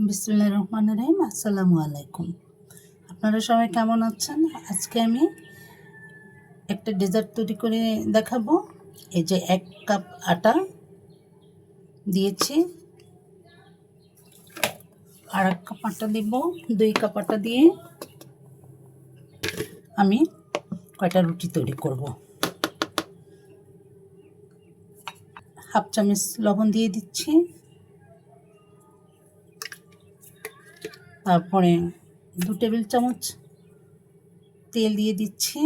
বিসমিল্লাহির রহমানির রহিম। আসসালামু আলাইকুম। আপনারা সবাই কেমন আছেন? আজকে আমি একটা ডেজার্ট তৈরি করে দেখাবো। এই যে 1 কাপ আটা দিয়েছি, আর 1 কাপ আটা দিব। 2 কাপ আটা দিয়ে আমি কয়টা রুটি তৈরি করব। হাফ চামচ লবণ দিয়ে দিচ্ছি, তারপরে 2 টেবিল চামচ তেল দিয়ে দিচ্ছি,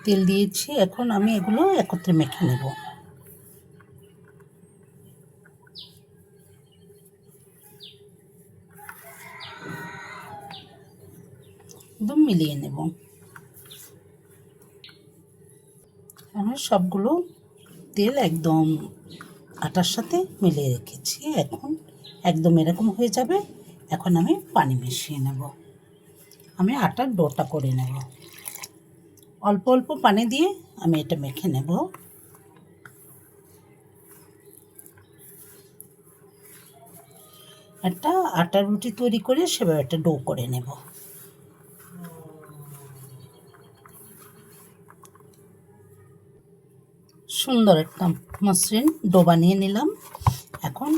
তেল দিয়েছি। এখন আমি এগুলো একত্রে মেখে নেব। একদম মিলিয়ে নেব। আমি সবগুলো তেল একদম আটার সাথে মিলিয়ে রেখেছি। এখন একদম এরকম হয়ে যাবে। এখন আমি পানি মিশিয়ে নেব। আমি আটার ডোটা করে নেব। অল্প অল্প পানি দিয়ে আমি এটা মেখে নেব। একটা আটার রুটি তৈরি করে সেভাবে একটা ডো করে নেব। সুন্দর একটা মসৃণ ডো বানিয়ে নিলাম। এখন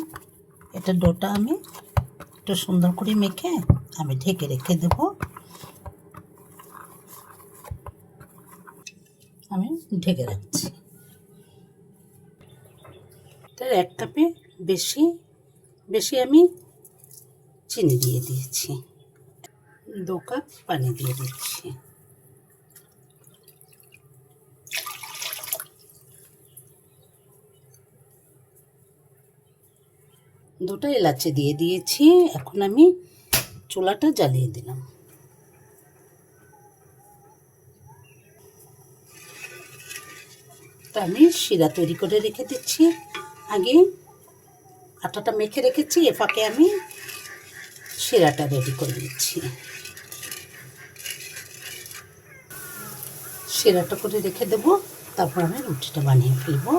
এটা ডোটা আমি একটু সুন্দর করে মেখে আমি ঢেকে রেখে দেব। আমি ঢেকে রাখছি। তার 1 কাপে বেশি বেশি আমি চিনি দিয়ে দিয়েছি। 2 কাপ পানি দিয়ে দিচ্ছি। দুটো এলাচি দিয়ে দিয়েছি। এখন আমি চুলাটা জ্বালিয়ে দিলাম। তা আমি শিরা তৈরি করে রেখে দিচ্ছি। আগে আটাটা মেখে রেখেছি, এ ফাঁকে আমি শিরাটা রেডি করে দিচ্ছি। শিরাটা করে রেখে দেবো, তারপর আমি রুটিটা বানিয়ে ফেলবো।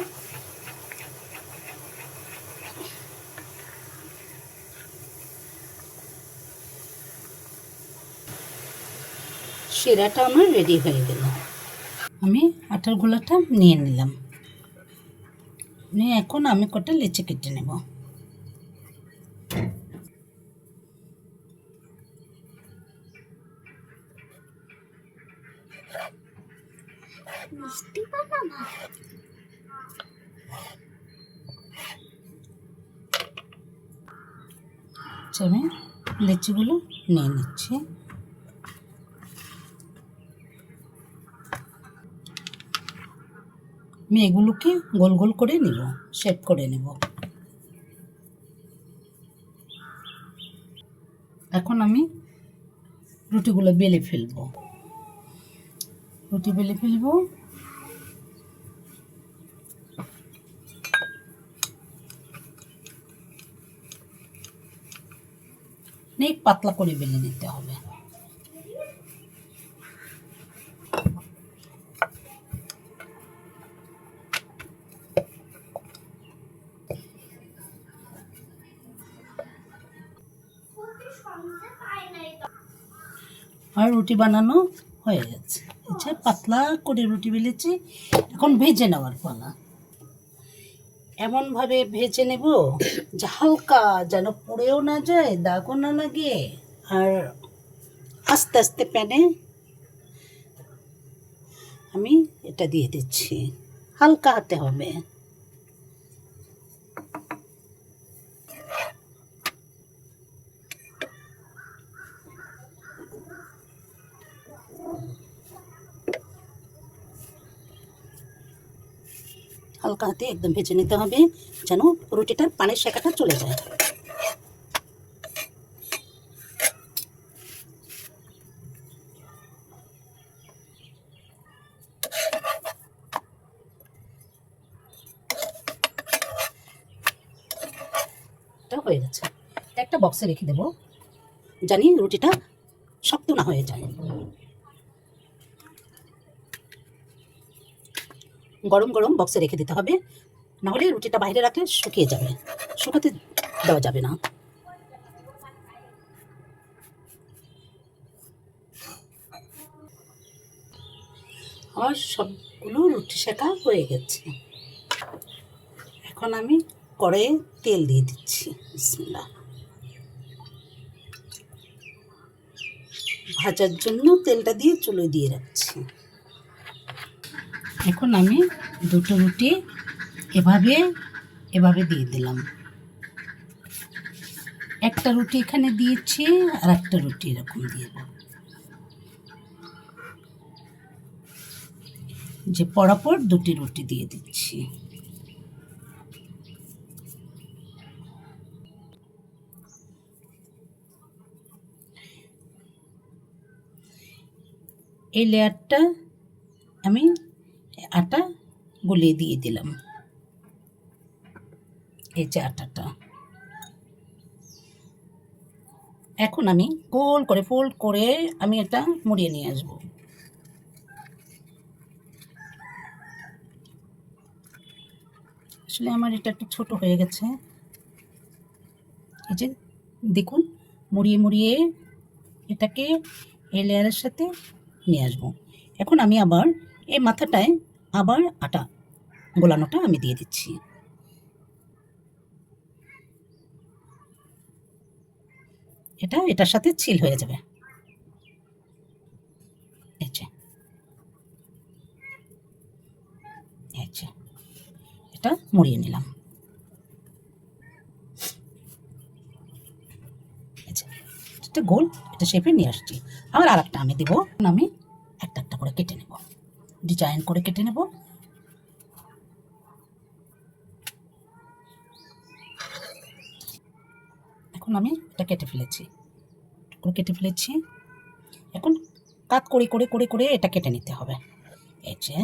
শিরাটা আমার রেডি হয়ে গেল। আমি আটার গোলাটা নিয়ে নিলাম। নিয়ে এখন আমি কটা লেচি কেটে নেব। আমি লেচিগুলো নিয়ে নিচ্ছি। আমি এগুলোকে গোল গোল করে নেব, শেপ করে নেব। এখন আমি রুটিগুলো বেলে ফেলবো। রুটি বেলে ফেলবো। অনেক পাতলা করে বেলে নিতে হবে। আর রুটি বানানো হয়ে গেছে। আচ্ছা, পাতলা করে রুটি বেলেছি। এখন ভেজে নেওয়ার পালা। এমনভাবে ভেজে নেব যে হালকা, যেন পুড়েও না যায়, দাগও না লাগে। আর আস্তে আস্তে প্যানে আমি এটা দিয়ে দিচ্ছি। হালকা হাতে হবে। হালকা হাতে একদম ভেজে নিতে হবে, যেন রুটিটার পানির শেখাটা চলে যায়। এটা হয়ে গেছে। একটা বক্সে রেখে দেবো, জানি রুটিটা শক্ত না হয়ে যায়। গরম গরম বক্সে রেখে দিতে হবে, নাহলে রুটিটা বাইরে রাখলে শুকিয়ে যাবে, শুকাতে দেওয়া যাবে না। আমার সবগুলো রুটি সেঁকা হয়ে গেছে। এখন আমি কড়াইয়ে তেল দিয়ে দিচ্ছি। বিসমিল্লাহ। ভাজার জন্য তেলটা দিয়ে চুলোয় দিয়ে রাখছি। এখন আমি দুটো রুটি এভাবে এভাবে দিয়ে দিলাম। একটা রুটি এখানে দিয়েছি, আর একটা রুটি এরকম দিয়ে দেব, যে পরপর দুটি রুটি দিয়ে দিচ্ছি। এই লেয়ারটা আমি আটা গুলিয়ে দিয়ে দিলাম। এই যে আটাটা এখন আমি গোল করে ফোল্ড করে আমি এটা মুড়িয়ে নিয়ে আসব। আসলে আমার এটা একটু ছোট হয়ে গেছে, এই যে দেখুন, মুড়িয়ে মুড়িয়ে এটাকে এই লেয়ারের সাথে নিয়ে আসবো। এখন আমি আবার এই মাথাটায় আবার আটা গোলানোটা আমি দিয়ে দিচ্ছি। এটা এটার সাথে ছিল হয়ে যাবে। এই যে এটা মুড়িয়ে নিলাম। এটা গোল, এটা শেপে নিয়ে আসছি। আবার আর একটা আমি দেবো। আমি একটা একটা করে কেটে নেব, ডিজাইন করে কেটে নেব। এখন আমি এটা কেটে ফেলেছি, এখন কাট করে করে করে করে এটা কেটে নিতে হবে। এই যে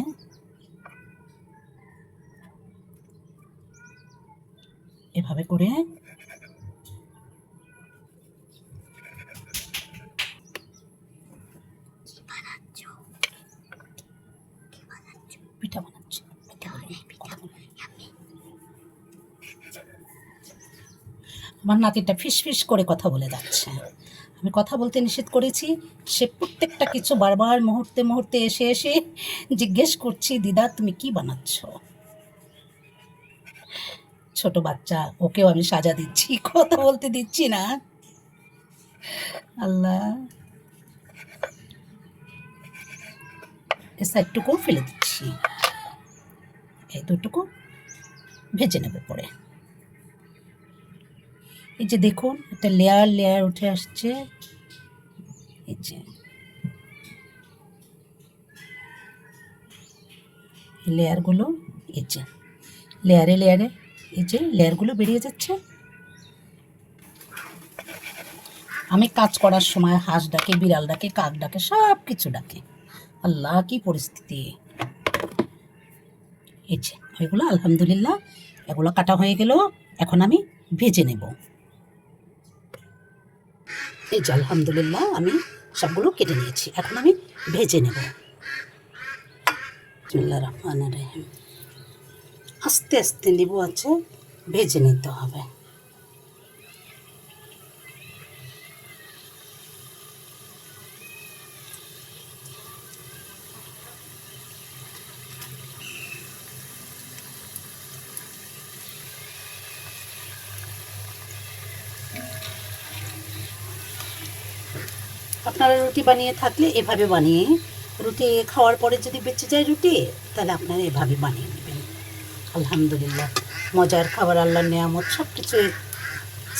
এভাবে করে পিঠা বানাচ্ছি। আমার নাতিটা ফিস ফিস করে কথা বলে যাচ্ছে। আমি কথা বলতে নিষেধ করেছি, সে প্রত্যেকটা কিছু বারবার মুহূর্তে মুহূর্তে এসে এসে জিজ্ঞেস করছি, দিদা তুমি কি বানাচ্ছ? ছোট বাচ্চা, ওকেও আমি সাজা দিচ্ছি, কথা বলতে দিচ্ছি না। আল্লাহ, এই সাইডটুকু ফেলে দিচ্ছি, এই দুটুকু ভেজে নেবে পরে। এই যে দেখুন, একটা লেয়ার লেয়ার উঠে আসছে। এই যে লেয়ারগুলো, এই যে লেয়ারে লেয়ারে এই যে লেয়ারগুলো বেরিয়ে যাচ্ছে। আমি কাজ করার সময় হাঁস ডাকে, বিড়াল ডাকে, কাক ডাকে, সব কিছু ডাকে। আল্লাহ, কি পরিস্থিতি! এই যে এগুলো আলহামদুলিল্লাহ এগুলো কাটা হয়ে গেল। এখন আমি ভেজে নেব। এই যে আলহামদুলিল্লাহ আমি সবগুলো কেটে নিয়েছি, এখন আমি ভেজে নেব। বিসমিল্লাহির রহমানির রহিম। আস্তে আস্তে নিব, আছে ভেজে নিতে হবে। আপনারা রুটি বানিয়ে থাকলে এভাবে বানিয়ে, রুটি খাওয়ার পরে যদি বেঁচে যায় রুটি, তাহলে আপনারা এভাবে বানিয়ে নেবেন। আলহামদুলিল্লাহ, মজার খাবার, আল্লাহর নেয়ামত, সব কিছুই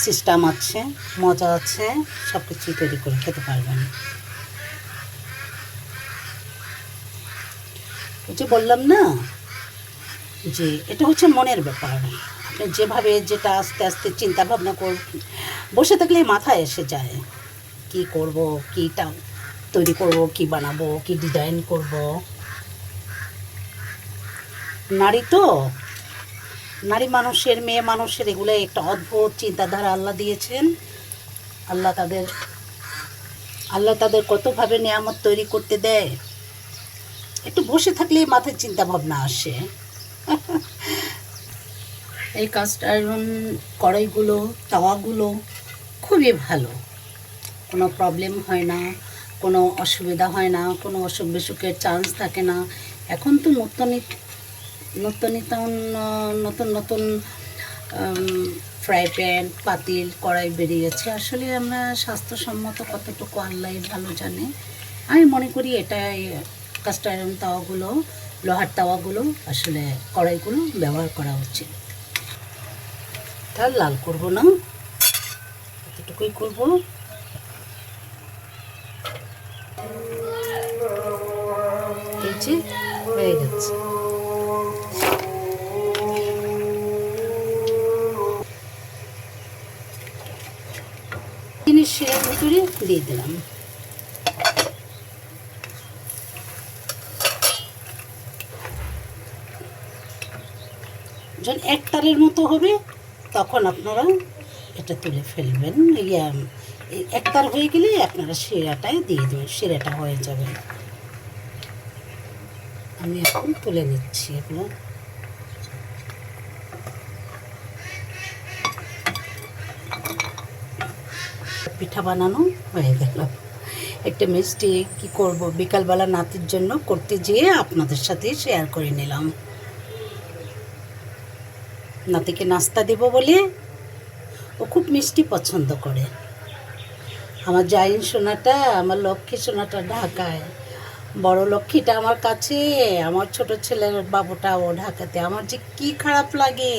সিস্টেম আছে, মজা আছে, সব কিছুই তৈরি করে খেতে পারবেন। ওই যে বললাম না, যে এটা হচ্ছে মনের ব্যাপার। আপনি যেভাবে যেটা আস্তে আস্তে চিন্তা ভাবনা করবেন, বসে থাকলে মাথায় এসে যায় কি করব, কীটা তৈরি করব, কি বানাবো, কি ডিজাইন করব। নারী তো, নারী মানুষের, মেয়ে মানুষের এগুলো একটা অদ্ভুত চিন্তাধারা আল্লাহ দিয়েছেন। আল্লাহ তাদের কতভাবে নেয়ামত তৈরি করতে দেয়। একটু বসে থাকলে মাথায় চিন্তা ভাবনা আসে। এই কাস্ট আয়রন কড়াইগুলো, তাওয়াগুলো খুবই ভালো, কোনো প্রবলেম হয় না, কোনো অসুবিধা হয় না, কোনো অসুখ বিসুখের চান্স থাকে না। এখন তো নতুন নতুন নতুন ফ্রাই প্যান, পাতিল, কড়াই বেরিয়েছে। আসলে আমরা স্বাস্থ্যসম্মত কতটুকু আল্লাহ ভালো জানে। আমি মনে করি এটাই কাস্ট আয়রন তাওয়াগুলো, লোহার তাওয়াগুলো, আসলে কড়াইগুলো ব্যবহার করা উচিত। তার লাল করব না, এতটুকুই করব। এই যে হয়ে গেছে। জিনিসের ভিতরে দিয়ে দিলাম। যখন এক তারের মতো হবে তখন আপনারা এটা তুলে ফেলবেন। এক তার হয়ে গেলে আপনারা শিরাটায় দিয়ে দেবেন, শিরাটা হয়ে যাবে। আমি এখন তুলে নিচ্ছি এগুলো। পিঠা বানানো হয়ে গেল। একটা মিষ্টি কি করব, বিকালবেলা নাতির জন্য করতে যেয়ে আপনাদের সাথে শেয়ার করে নিলাম। নাতিকে নাস্তা দেব বলে, ও খুব মিষ্টি পছন্দ করে। আমার জাইন সোনাটা, আমার লক্ষ্মী সোনাটা ঢাকায়, বড় লক্ষ্মীটা আমার কাছে, আমার ছোট ছেলের বাবুটা ও ঢাকাতে। আমার যে কি খারাপ লাগে,